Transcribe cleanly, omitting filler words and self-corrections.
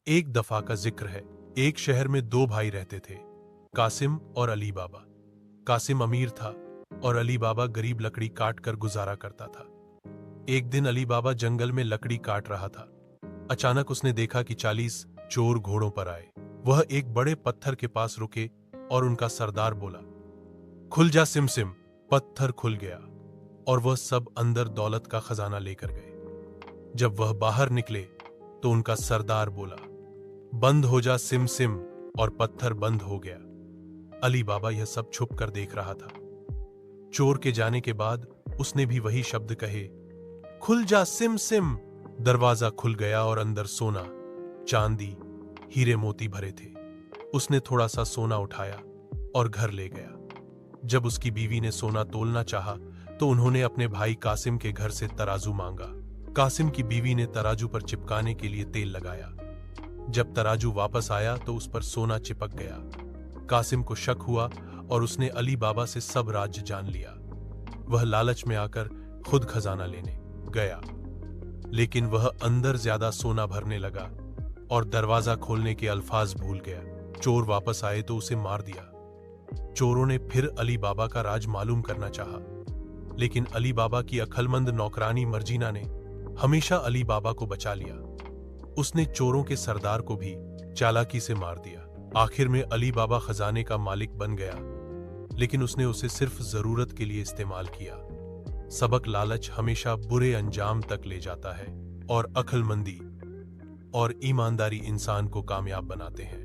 एक दफा का जिक्र है। एक शहर में दो भाई रहते थे, कासिम और अली बाबा। कासिम अमीर था और अली बाबा गरीब लकड़ी काट कर गुजारा करता था। एक दिन अली बाबा जंगल में लकड़ी काट रहा था। अचानक उसने देखा कि 40 चोर घोड़ों पर आए। वह एक बड़े पत्थर के पास रुके और उनका सरदार बोला, खुल जा सिम सिम। पत्थर खुल गया और वह सब अंदर दौलत का खजाना लेकर गए। जब वह बाहर निकले तो उनका सरदार बोला, बंद हो जा सिम सिम, और पत्थर बंद हो गया। अली बाबा यह सब छुप कर देख रहा था। चोर के जाने के बाद उसने भी वही शब्द कहे, खुल जा सिम सिम। दरवाजा खुल गया और अंदर सोना, चांदी, हीरे मोती भरे थे। उसने थोड़ा सा सोना उठाया और घर ले गया। जब उसकी बीवी ने सोना तोलना चाहा तो उन्होंने अपने भाई कासिम के घर से तराजू मांगा। कासिम की बीवी ने तराजू पर चिपकाने के लिए तेल लगाया। जब तराजू वापस आया तो उस पर सोना चिपक गया। कासिम को शक हुआ और उसने अली बाबा से सब राज्य जान लिया। वह लालच में आकर खुद खजाना लेने गया, लेकिन वह अंदर ज्यादा सोना भरने लगा और दरवाजा खोलने के अल्फाज भूल गया। चोर वापस आए तो उसे मार दिया। चोरों ने फिर अली बाबा का राज मालूम करना चाहा, लेकिन अली बाबा की अक्लमंद नौकरानी मर्जीना ने हमेशा अली बाबा को बचा लिया। उसने चोरों के सरदार को भी चालाकी से मार दिया। आखिर में अली बाबा खजाने का मालिक बन गया, लेकिन उसने उसे सिर्फ जरूरत के लिए इस्तेमाल किया। सबक लालच हमेशा बुरे अंजाम तक ले जाता है और अक्लमंदी और ईमानदारी इंसान को कामयाब बनाते हैं।